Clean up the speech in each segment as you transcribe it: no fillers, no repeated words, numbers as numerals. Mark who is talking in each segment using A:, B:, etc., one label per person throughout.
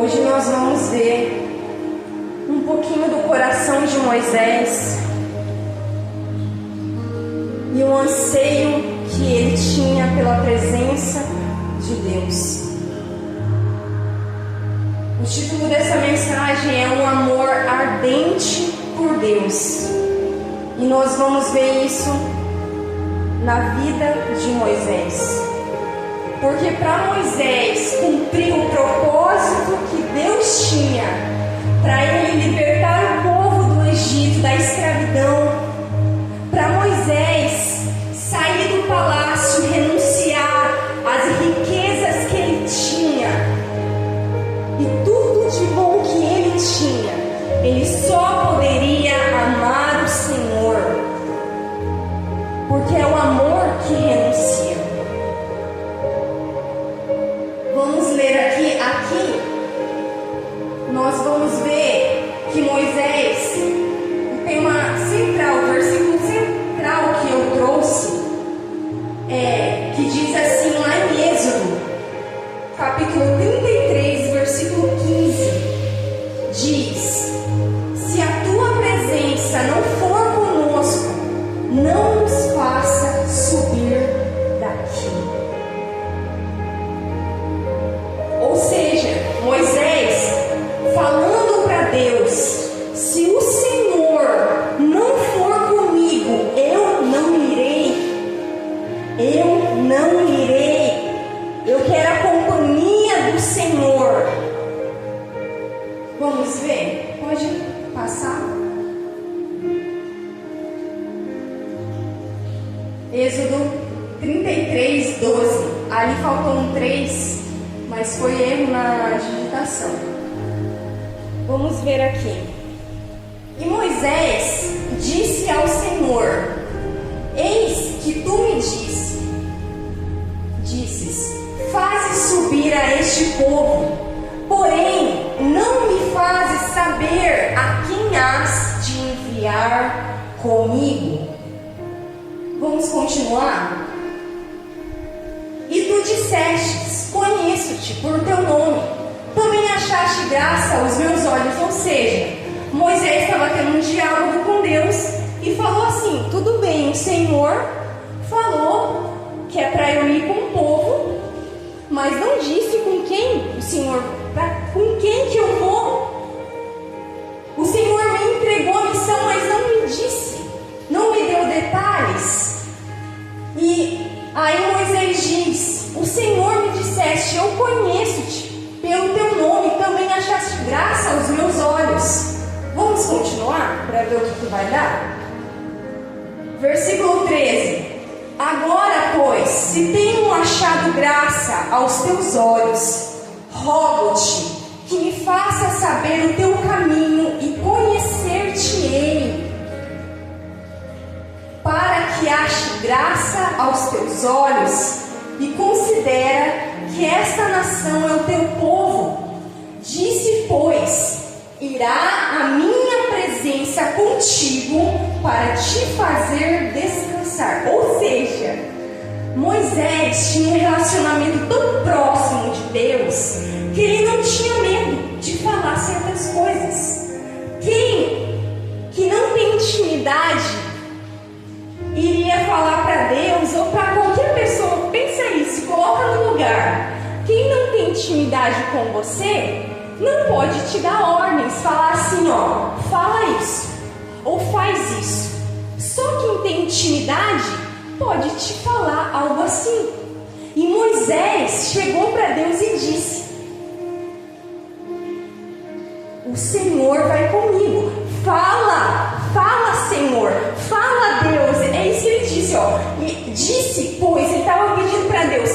A: Hoje nós vamos ver um pouquinho do coração de Moisés e o anseio que ele tinha pela presença de Deus. O título dessa mensagem é Um Amor Ardente por Deus. E nós vamos ver isso na vida de Moisés. Porque para Moisés cumprir o propósito que Deus tinha para ele libertar o povo do Egito, da escravidão, para Moisés sair do palácio, renunciar às riquezas que ele tinha e tudo de bom que ele tinha, ele só poderia amar o Senhor, porque é o amor que renuncia. Vamos ler aqui nós vamos ver que Moisés, o tema central, o versículo central que eu trouxe, que diz assim lá em Êxodo, capítulo 33, versículo 15, diz: se a tua presença não for conosco, não nos faça subir daqui. Ou seja, Moisés falando para Deus: se o Senhor não for comigo, eu não irei. Eu não irei. Eu quero a companhia do Senhor. Vamos ver? Pode passar? Êxodo 33, 12. Ali faltou um 3, mas foi erro na digitação. Vamos ver aqui. E Moisés disse ao Senhor: eis que tu me disses, fazes subir a este povo, porém não me fazes saber a quem has de enviar comigo. Vamos continuar? E tu dissestes: conheço-te por teu nome, também achaste graça aos meus olhos. Ou seja, Moisés estava tendo um diálogo com Deus e falou assim: tudo bem, o Senhor falou que é para eu ir com o povo, mas não disse com quem o Senhor, com quem que eu vou. O Senhor me entregou a missão, mas não me disse, não me deu detalhes. E aí Moisés diz: o Senhor me disseste, eu conheço-te pelo teu nome, também achaste graça aos meus olhos. Vamos continuar para ver o que vai dar? Versículo 13. Agora, pois, se tenho achado graça aos teus olhos, rogo-te que me faça saber o teu caminho e conhecer-te-ei, para que ache graça aos teus olhos, e considera que esta nação é o teu povo. Disse, pois, irá a minha presença contigo para te fazer descansar. Ou seja, Moisés tinha um relacionamento tão próximo de Deus que ele não tinha medo de falar certas coisas. Quem que não tem intimidade iria falar para Deus ou para qualquer pessoa? Pensa isso, se coloca no lugar. Quem não tem intimidade com você não pode te dar ordens, falar assim, ó, fala isso ou faz isso. Só quem tem intimidade pode te falar algo assim. E Moisés chegou para Deus e disse: o Senhor vai comigo. Fala, Senhor, fala, Deus. É isso que ele disse, ó. E disse, pois, ele estava pedindo para Deus: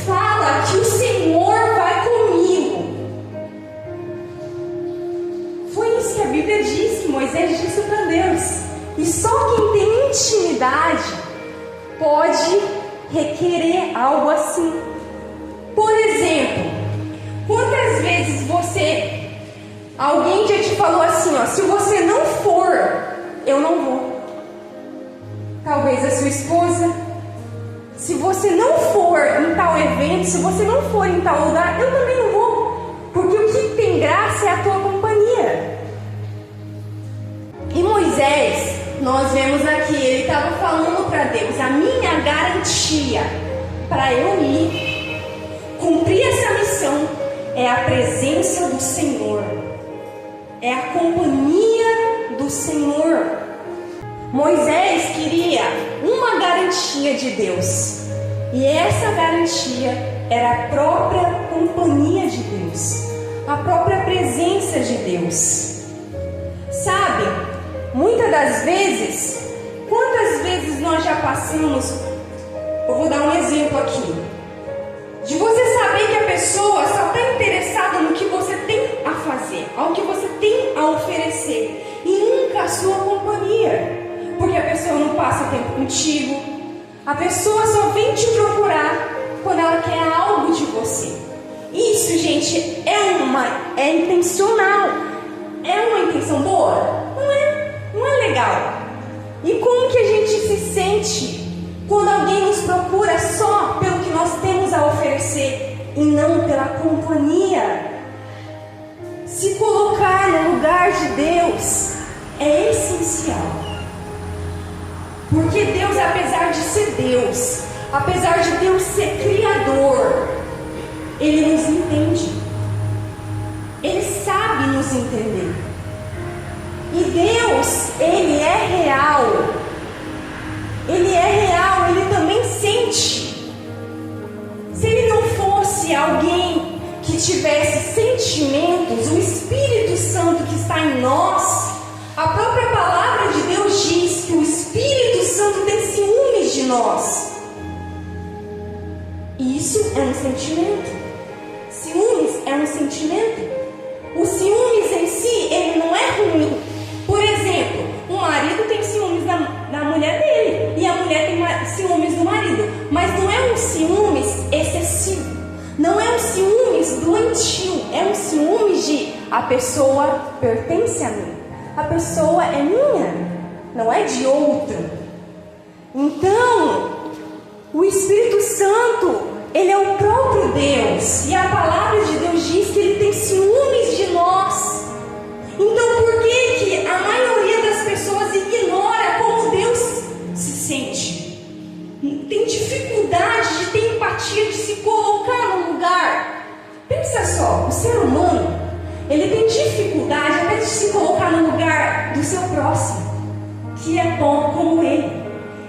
A: fala que o Senhor vai comigo. Foi isso que a Bíblia diz, que Moisés disse para Deus. E só quem tem intimidade pode requerer algo assim. Por exemplo, quantas vezes alguém já te falou assim, ó: se você não for, eu não vou. Talvez a sua esposa: se você não for em tal evento, se você não for em tal lugar, eu também não vou. Porque o que tem Porque ele estava falando para Deus: a minha garantia para eu ir cumprir essa missão é a presença do Senhor, é a companhia do Senhor. Moisés queria uma garantia de Deus, e essa garantia era a própria companhia de Deus, a própria presença de Deus. Sabe, muitas das vezes, quantas vezes nós já passamos, eu vou dar um exemplo aqui, de você saber que a pessoa só está interessada no que você tem a fazer, ao que você tem a oferecer, e nunca a sua companhia. Porque a pessoa não passa tempo contigo, a pessoa só vem te procurar quando ela quer algo de você. Isso, gente, é intencional. É uma intenção boa? Não é legal. E como que a gente se sente quando alguém nos procura só pelo que nós temos a oferecer e não pela companhia? Se colocar no lugar de Deus é essencial. Porque Deus, apesar de ser Deus, apesar de Deus ser Criador, Ele nos entende. Ele sabe nos entender. E Deus, Ele é real. Ele é real, Ele também sente. Se Ele não fosse alguém que tivesse sentimentos, o Espírito Santo que está em nós, a própria palavra de Deus diz que o Espírito Santo tem ciúmes de nós. E isso é um sentimento. Ciúmes é um sentimento. O ciúmes em si, ele não é ruim. Por exemplo, o marido tem ciúmes da mulher dele, e a mulher tem ciúmes do marido. Mas não é um ciúmes excessivo. Não é um ciúmes doentio. É um ciúmes de a pessoa pertence a mim. A pessoa é minha, não é de outro. Então, o Espírito Santo, Ele é o próprio Deus. E a palavra de Deus diz que Ele tem ciúmes de nós. Então, por que a maioria das pessoas ignora como Deus se sente? Tem dificuldade de ter empatia, de se colocar no lugar. Pensa só, o ser humano, ele tem dificuldade até de se colocar no lugar do seu próximo, que é bom como ele.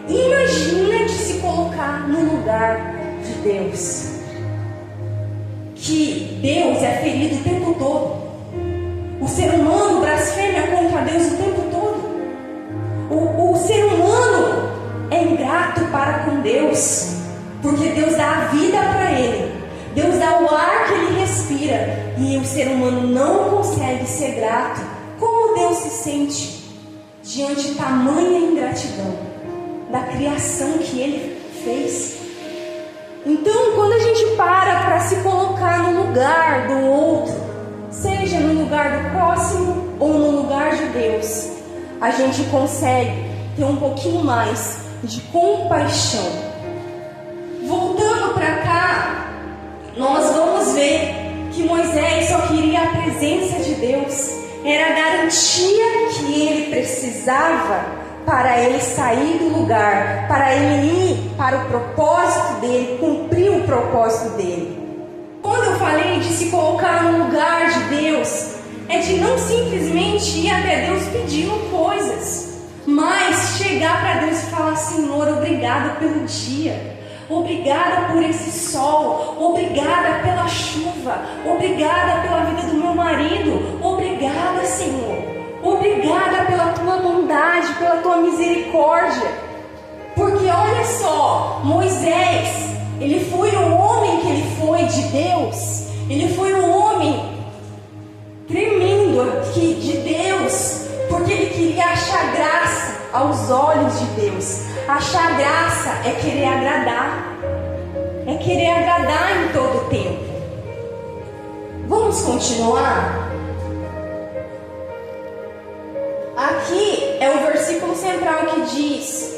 A: Imagina de se colocar no lugar de Deus. Que Deus é ferido o tempo todo. O ser humano blasfema contra Deus o tempo todo. O ser humano é ingrato para com Deus, porque Deus dá a vida para ele. Deus dá o ar que ele respira, e o ser humano não consegue ser grato. Como Deus se sente diante de tamanha ingratidão da criação que ele fez? Então, quando a gente para se colocar no lugar do outro, seja no lugar do próximo ou no lugar de Deus, a gente consegue ter um pouquinho mais de compaixão. Voltando para cá, nós vamos ver que Moisés só queria a presença de Deus. Era a garantia que ele precisava para ele sair do lugar, para ele ir para o propósito dele, cumprir o propósito dele. Quando eu falei de se colocar no lugar de Deus, é de não simplesmente ir até Deus pedindo coisas, mas chegar para Deus e falar: Senhor, obrigado pelo dia. Obrigada por esse sol, obrigada pela chuva, obrigada pela vida do meu marido, obrigada, Senhor, obrigada pela tua bondade, pela tua misericórdia. Porque olha só, Moisés, ele foi o homem que ele foi de Deus, ele foi um homem tremendo de Deus, porque ele queria achar graça aos olhos de Deus. Achar graça é querer agradar em todo o tempo. Vamos continuar? Aqui é o versículo central que diz: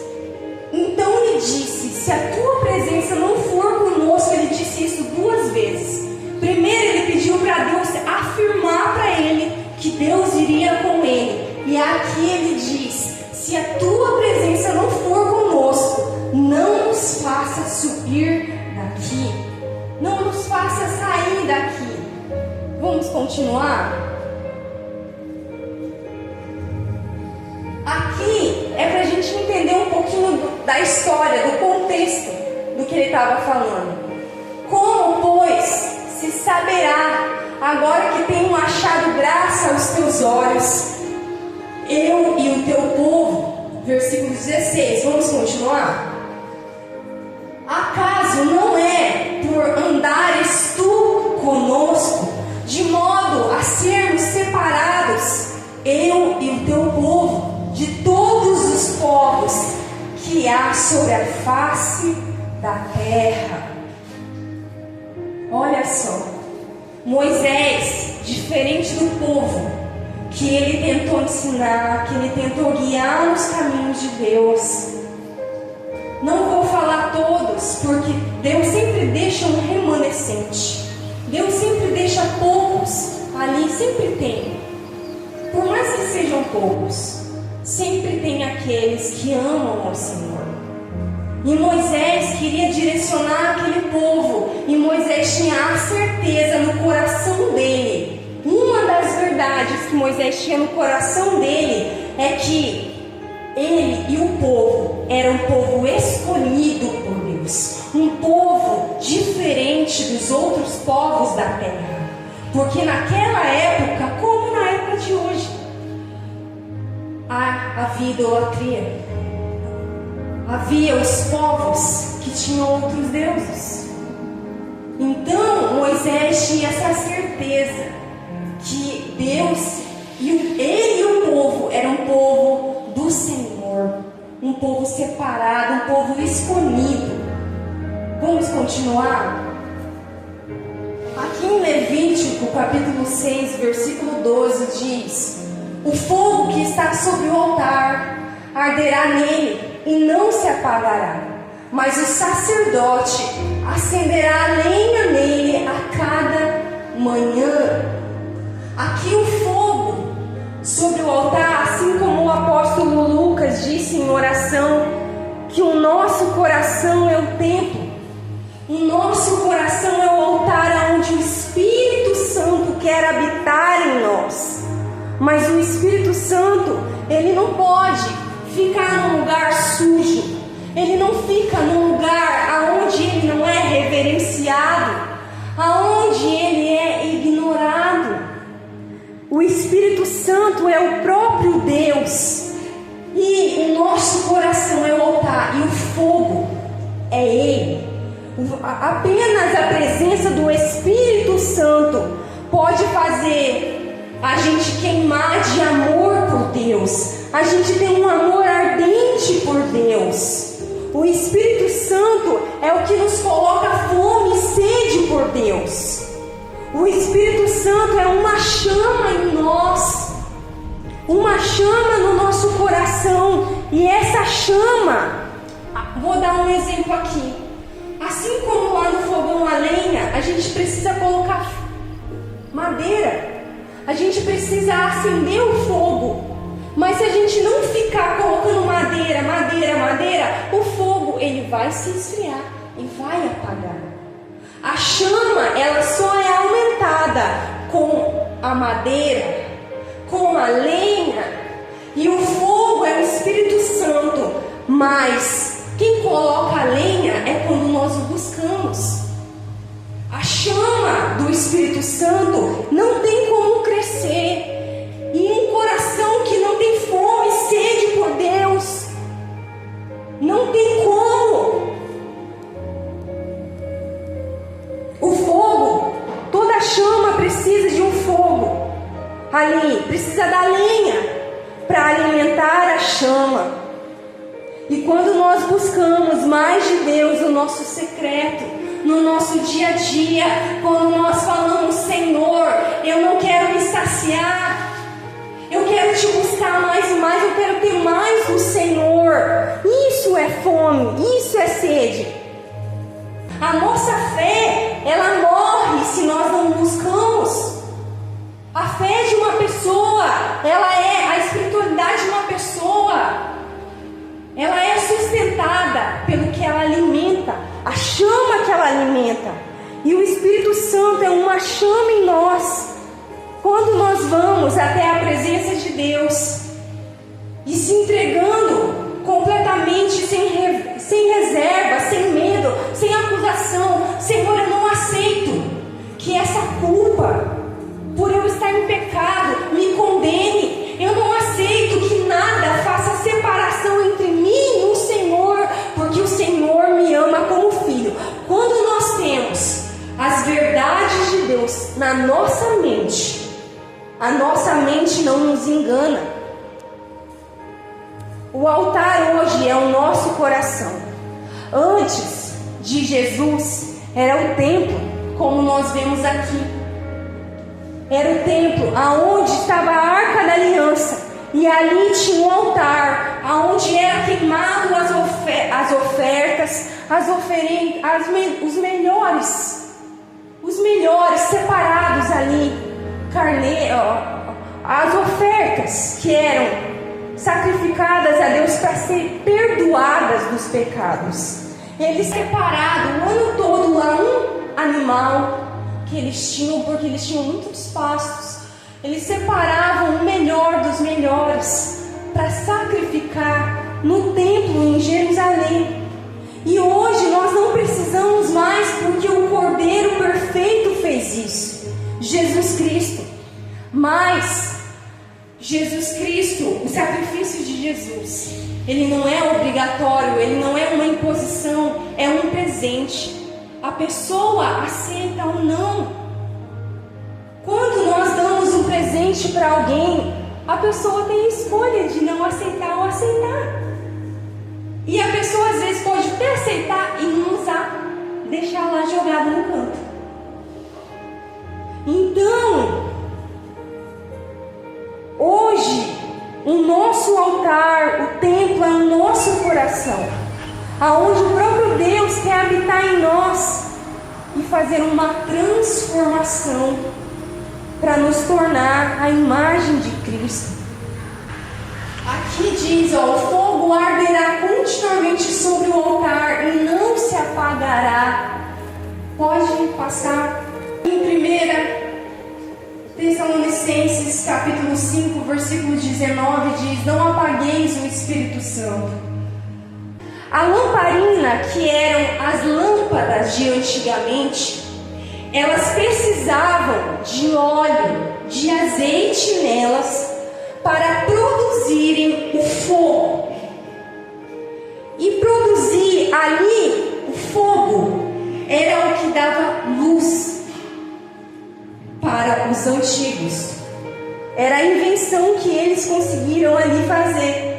A: então lhe disse, se a tua presença não for conosco. Ele disse isso 2 vezes. Primeiro ele pediu para Deus afirmar para ele que Deus iria com ele. E aqui ele diz: se a tua presença faça subir daqui. Não nos faça sair daqui. Vamos continuar? Aqui é para a gente entender um pouquinho da história, do contexto do que ele estava falando. Como, pois, se saberá, agora que tenho achado graça aos teus olhos, eu e o teu povo? Versículo 16, vamos continuar? Acaso não é por andares tu conosco, de modo a sermos separados, eu e o teu povo, de todos os povos que há sobre a face da terra? Olha só, Moisés, diferente do povo que ele tentou ensinar, que ele tentou guiar nos caminhos de Deus. Não vou falar todos, porque Deus sempre deixa um remanescente. Deus sempre deixa poucos ali, sempre tem. Por mais que sejam poucos, sempre tem aqueles que amam ao Senhor. E Moisés queria direcionar aquele povo, e Moisés tinha a certeza no coração dele. Uma das verdades que Moisés tinha no coração dele é que ele e o povo eram um povo escolhido por Deus, um povo diferente dos outros povos da terra, porque naquela época, como na época de hoje, havia idolatria, havia os povos que tinham outros deuses. Então Moisés tinha essa certeza que Deus, ele e o povo eram um povo do Senhor, um povo separado, um povo escolhido. Vamos continuar? Aqui em Levítico, capítulo 6, versículo 12, diz: o fogo que está sobre o altar arderá nele e não se apagará, mas o sacerdote acenderá a lenha nele a cada manhã. Aqui o fogo sobre o altar, assim como o apóstolo Lucas disse em oração, que o nosso coração é o templo, o nosso coração é o altar onde o Espírito Santo quer habitar em nós. Mas o Espírito Santo, ele não pode ficar num lugar sujo, ele não fica num lugar aonde ele não é reverenciado, aonde ele é ignorado. O Espírito Santo é o próprio Deus, e o nosso coração é o altar, e o fogo é Ele. Apenas a presença do Espírito Santo pode fazer a gente queimar de amor por Deus, a gente tem um amor ardente por Deus. O Espírito Santo é o que nos coloca fome e sede por Deus. O Espírito Santo é uma chama em nós, uma chama no nosso coração. E essa chama, vou dar um exemplo aqui. Assim como lá no fogão a lenha, a gente precisa colocar madeira, a gente precisa acender o fogo. Mas se a gente não ficar colocando madeira, o fogo ele vai se esfriar e vai apagar. A chama, ela só é aumentada com a madeira, com a lenha, e o fogo é o Espírito Santo. Mas quem coloca a lenha é quando nós o buscamos. A chama do Espírito Santo não tem como crescer, e um coração que não tem fome e sede por Deus, não tem como. O fogo, toda chama precisa de um fogo ali, precisa da lenha para alimentar a chama. E quando nós buscamos mais de Deus no nosso secreto, no nosso dia a dia, quando nós falamos: Senhor, eu não quero me saciar, eu quero te buscar mais e mais, eu quero ter mais do Senhor. Isso é fome, isso é sede. A nossa fé, ela morre se nós não buscamos. A fé de uma pessoa, ela é a espiritualidade de uma pessoa. ela é sustentada pelo que ela alimenta, a chama que ela alimenta. E o Espírito Santo é uma chama em nós. Quando nós vamos até a presença de Deus e se entregando completamente, sem reserva, sem medo, sem acusação: Senhor, eu não aceito que essa culpa, por eu estar em pecado, me condene. Eu não aceito que nada faça separação entre mim e o Senhor, porque o Senhor me ama como filho. Quando nós temos as verdades de Deus na nossa mente, a nossa mente não nos engana. O altar hoje é o nosso coração. Antes de Jesus, era o templo, como nós vemos aqui. Era o templo aonde estava a Arca da Aliança, e ali tinha um altar aonde era queimado as ofertas, os melhores separados ali, as ofertas que eram sacrificadas a Deus para ser perdoadas dos pecados. Eles separaram o ano todo lá um animal que eles tinham, porque eles tinham muitos pastos. Eles separavam o melhor dos melhores para sacrificar no templo em Jerusalém. E hoje nós não precisamos mais, porque o Cordeiro perfeito fez isso, Jesus Cristo. Mas Jesus Cristo, o sacrifício de Jesus, ele não é obrigatório, ele não é uma imposição, é um presente. A pessoa aceita ou não. Quando nós damos um presente para alguém, a pessoa tem a escolha de não aceitar ou aceitar. E a pessoa às vezes pode até aceitar e não usar, deixar lá jogado no canto. Então, hoje, o nosso altar, o templo é o nosso coração, aonde o próprio Deus quer habitar em nós e fazer uma transformação para nos tornar a imagem de Cristo. Aqui diz, o fogo arderá continuamente sobre o altar e não se apagará. Pode passar. Em 1 Tessalonicenses capítulo 5, versículo 19 diz: não apagueis o Espírito Santo. A lamparina, que eram as lâmpadas de antigamente, elas precisavam de óleo, de azeite nelas, para produzirem o fogo. E produzir ali o fogo era o que dava luz para os antigos. Era a invenção que eles conseguiram ali fazer.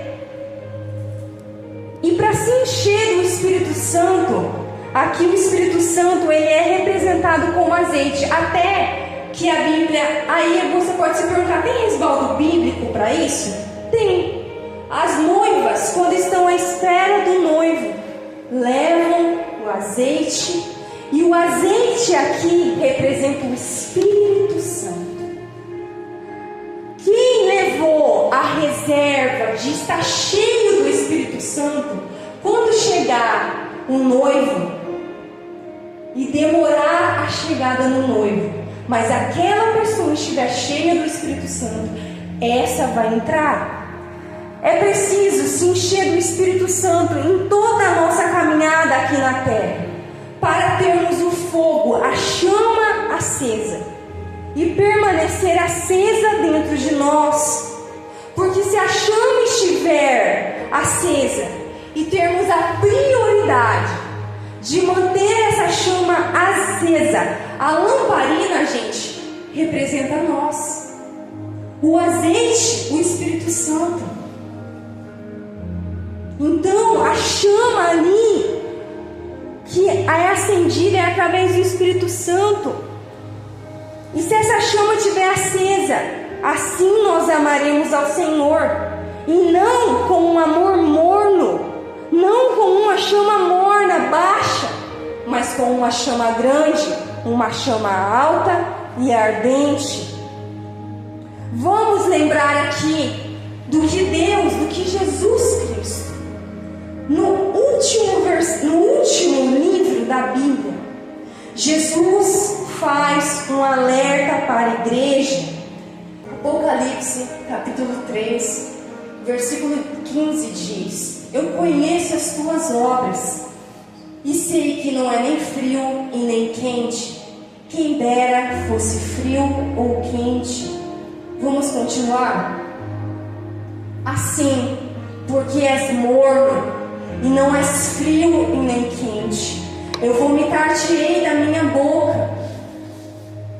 A: E para se encher do Espírito Santo, aqui o Espírito Santo ele é representado como azeite. Até que a Bíblia, aí você pode se perguntar, tem respaldo bíblico para isso? Tem. As noivas, quando estão à espera do noivo, levam o azeite, e o azeite aqui representa o Espírito Santo. Quem levou a reserva de estar cheio do Espírito Santo, quando chegar o noivo e demorar a chegada no noivo, mas aquela pessoa estiver cheia do Espírito Santo, essa vai entrar. É preciso se encher do Espírito Santo em toda a nossa caminhada aqui na terra, para termos o fogo, a chama acesa, e permanecer acesa dentro de nós. Porque se a chama estiver acesa e termos a prioridade de manter essa chama acesa, a lamparina, gente, representa nós. O azeite, o Espírito Santo. Então, a chama ali que é acendida é através do Espírito Santo. E se essa chama estiver acesa, assim nós amaremos ao Senhor, e não com um amor morno, não com uma chama morna, baixa, mas com uma chama grande, uma chama alta e ardente. Vamos lembrar aqui do que Deus, do que Jesus Cristo No último livro da Bíblia, Jesus faz um alerta para a igreja. Apocalipse, capítulo 3, versículo 15 diz: eu conheço as tuas obras, e sei que não é nem frio e nem quente. Quem dera fosse frio ou quente. Vamos continuar? Assim, porque és morno, e não és frio e nem quente, eu vomitar-te-ei da minha boca.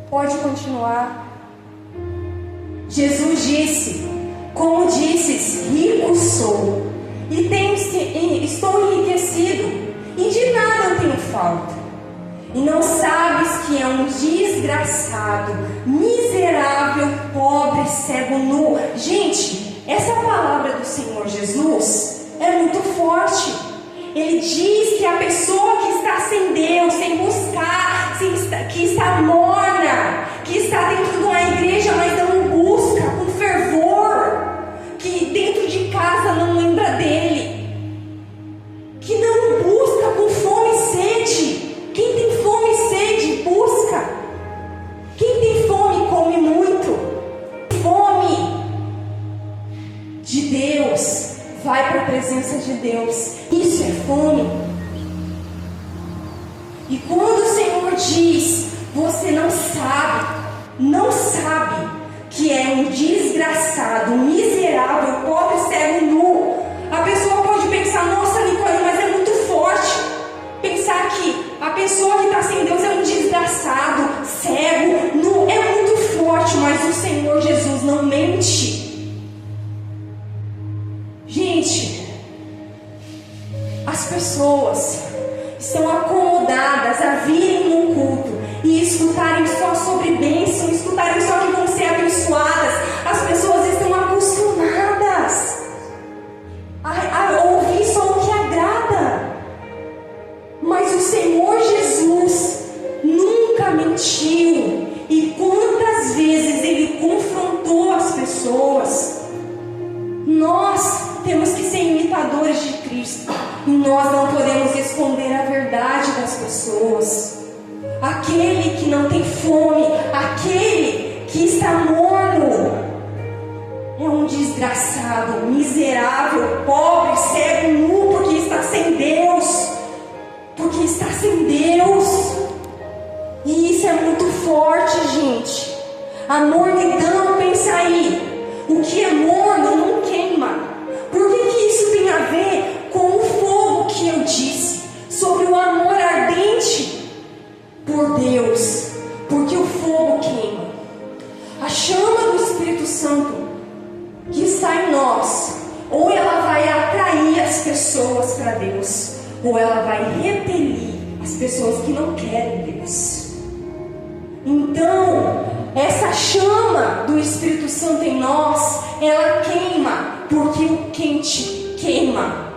A: Pode continuar. Jesus disse: como disses, rico sou, e estou enriquecido, e de nada eu tenho falta. E não sabes que é um desgraçado, miserável, pobre, cego, nu. Gente, essa palavra do Senhor Jesus é muito forte. Ele diz que a pessoa que está sem Deus, sem buscar, que está morna, que está dentro de uma igreja, mas não busca com fervor, que dentro de casa não lembra dele, que não busca com fome e sede. Quem tem fome e sede, busca. Quem tem fome, come muito. Fome de Deus, vai para a presença de Deus. Isso é fome. E quando o Senhor diz: você não sabe que é um desgraçado, miserável, pobre, cego, nu, a pessoa pode pensar: nossa, Nicole, mas é muito forte pensar que a pessoa que está sem Deus é um desgraçado, cego, nu. É muito forte, mas o Senhor Jesus não mente. Gente, as pessoas estão acomodadas a virem no culto e escutarem só sobre bênção, escutarem só que vão ser abençoadas. As pessoas estão acostumadas a ouvir só o que agrada. Mas o Senhor Jesus nunca mentiu. E quantas vezes Ele confrontou as pessoas. Nós temos que ser imitadores de Cristo, e nós não podemos esconder a verdade das pessoas. Aquele que não tem fome, aquele que está morno, é um desgraçado, miserável, pobre, cego, nu, porque está sem Deus. Porque está sem Deus. E isso é muito forte, gente. A mornidão, pensa aí. O que é morno não queima. Por que isso tem a ver com o fogo que eu disse? Sobre o amor ardente por Deus. Porque o fogo queima. A chama do Espírito Santo que está em nós, ou ela vai atrair as pessoas para Deus, ou ela vai repelir as pessoas que não querem Deus. Então, essa chama do Espírito Santo em nós, ela queima, porque o quente queima.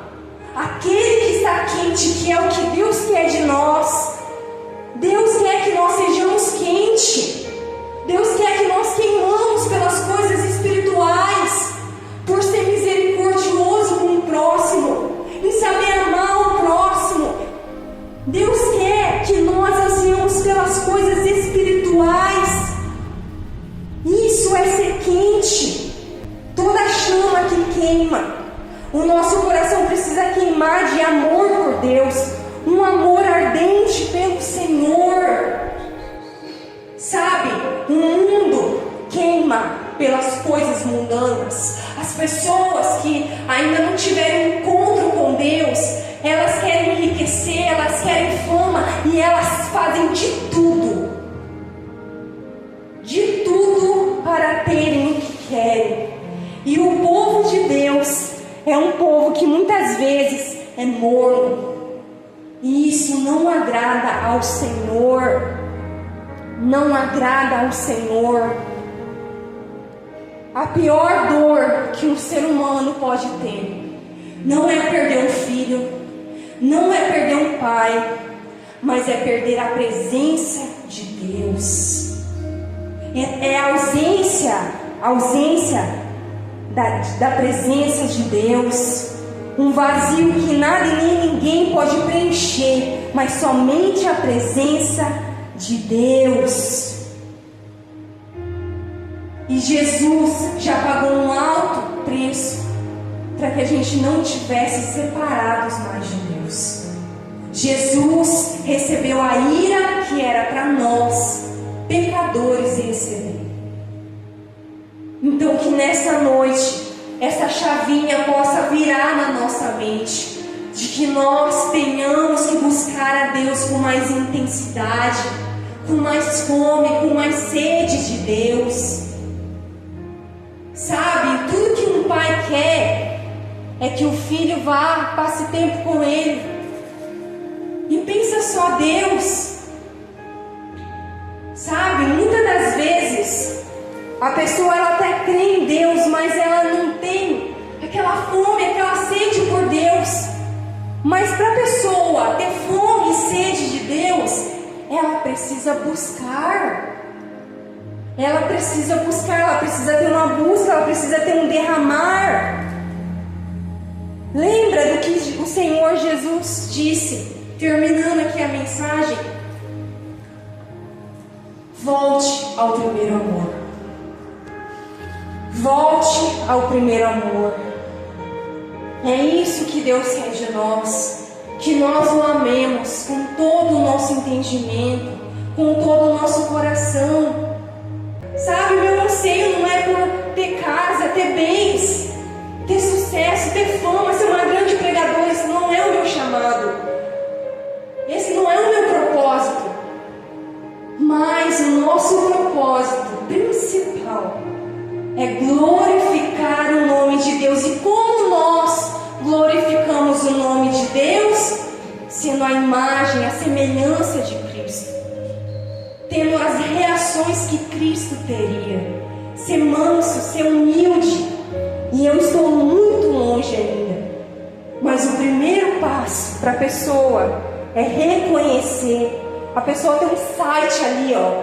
A: Aquele que está quente, que é o que Deus quer de nós. Deus quer que nós sejamos quentes. Deus quer que nós queimamos pelas coisas espirituais, por ser misericordioso com o próximo, em saber amar o próximo. Deus quer que nós ansiemos pelas coisas espirituais. Isso é ser quente. Toda chama que queima. O nosso coração precisa queimar de amor por Deus, um amor ardente pelo Senhor. Sabe, o mundo queima pelas coisas mundanas. As pessoas que ainda não tiveram encontro com Deus, elas querem enriquecer, elas querem fama, e elas fazem de tudo para terem o que querem. E o povo de Deus é um povo que muitas vezes é morno, e isso não agrada ao Senhor. Não agrada ao Senhor. A pior dor que um ser humano pode ter não é perder um filho, não é perder um pai, mas é perder a presença de Deus. É a ausência da presença de Deus. Um vazio que nada e nem ninguém pode preencher, mas somente a presença de Deus. E Jesus já pagou um alto preço para que a gente não tivesse separados mais de Deus. Jesus recebeu a ira que era para nós, pecadores, receber. Então que nessa noite essa chavinha possa virar na nossa mente, de que nós tenhamos que buscar a Deus com mais intensidade, com mais fome, com mais sede de Deus. Sabe, tudo que um pai quer é que o filho vá, passe tempo com ele. E pensa só, Deus. Sabe, muitas das vezes a pessoa ela até crê em Deus, mas ela não tem aquela fome, aquela sede por Deus. Mas para a pessoa ter fome e sede de Deus, ela precisa buscar. Ela precisa buscar, ela precisa ter uma busca, ela precisa ter um derramar. Lembra do que o Senhor Jesus disse, terminando aqui a mensagem? Volte ao primeiro amor. Volte ao primeiro amor. É isso que Deus quer de nós, que nós o amemos com todo o nosso entendimento, com todo o nosso coração. Sabe, meu anseio não é por ter casa, ter bens, ter sucesso, ter fama, ser uma grande pregadora. Esse não é o meu chamado. Esse não é o meu propósito. Mas o nosso propósito principal é glorificar o nome de Deus. E como nós glorificamos o nome de Deus? Sendo a imagem, a semelhança de Cristo, tendo as reações que Cristo teria, ser manso, ser humilde. E eu estou muito longe ainda, mas o primeiro passo para a pessoa é reconhecer. A pessoa tem um site ali, ó.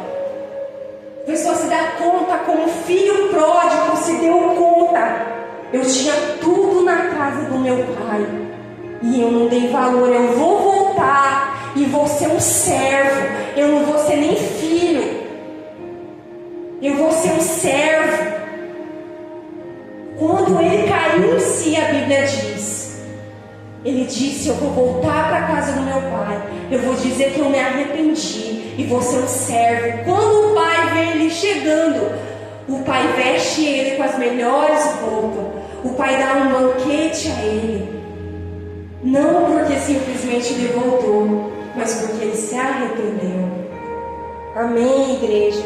A: A pessoa se dá conta, como o filho pródigo se deu conta. Eu tinha tudo na casa do meu pai e eu não dei valor. Eu vou voltar e vou ser um servo. Eu não vou ser nem filho. Eu vou ser um servo. Quando ele caiu em si, a Bíblia diz, ele disse: eu vou voltar para a casa do meu pai, eu vou dizer que eu me arrependi e vou ser um servo. Quando o pai vê ele chegando, o pai veste ele com as melhores roupas, o pai dá um banquete a ele, não porque simplesmente ele voltou, mas porque ele se arrependeu. Amém, igreja?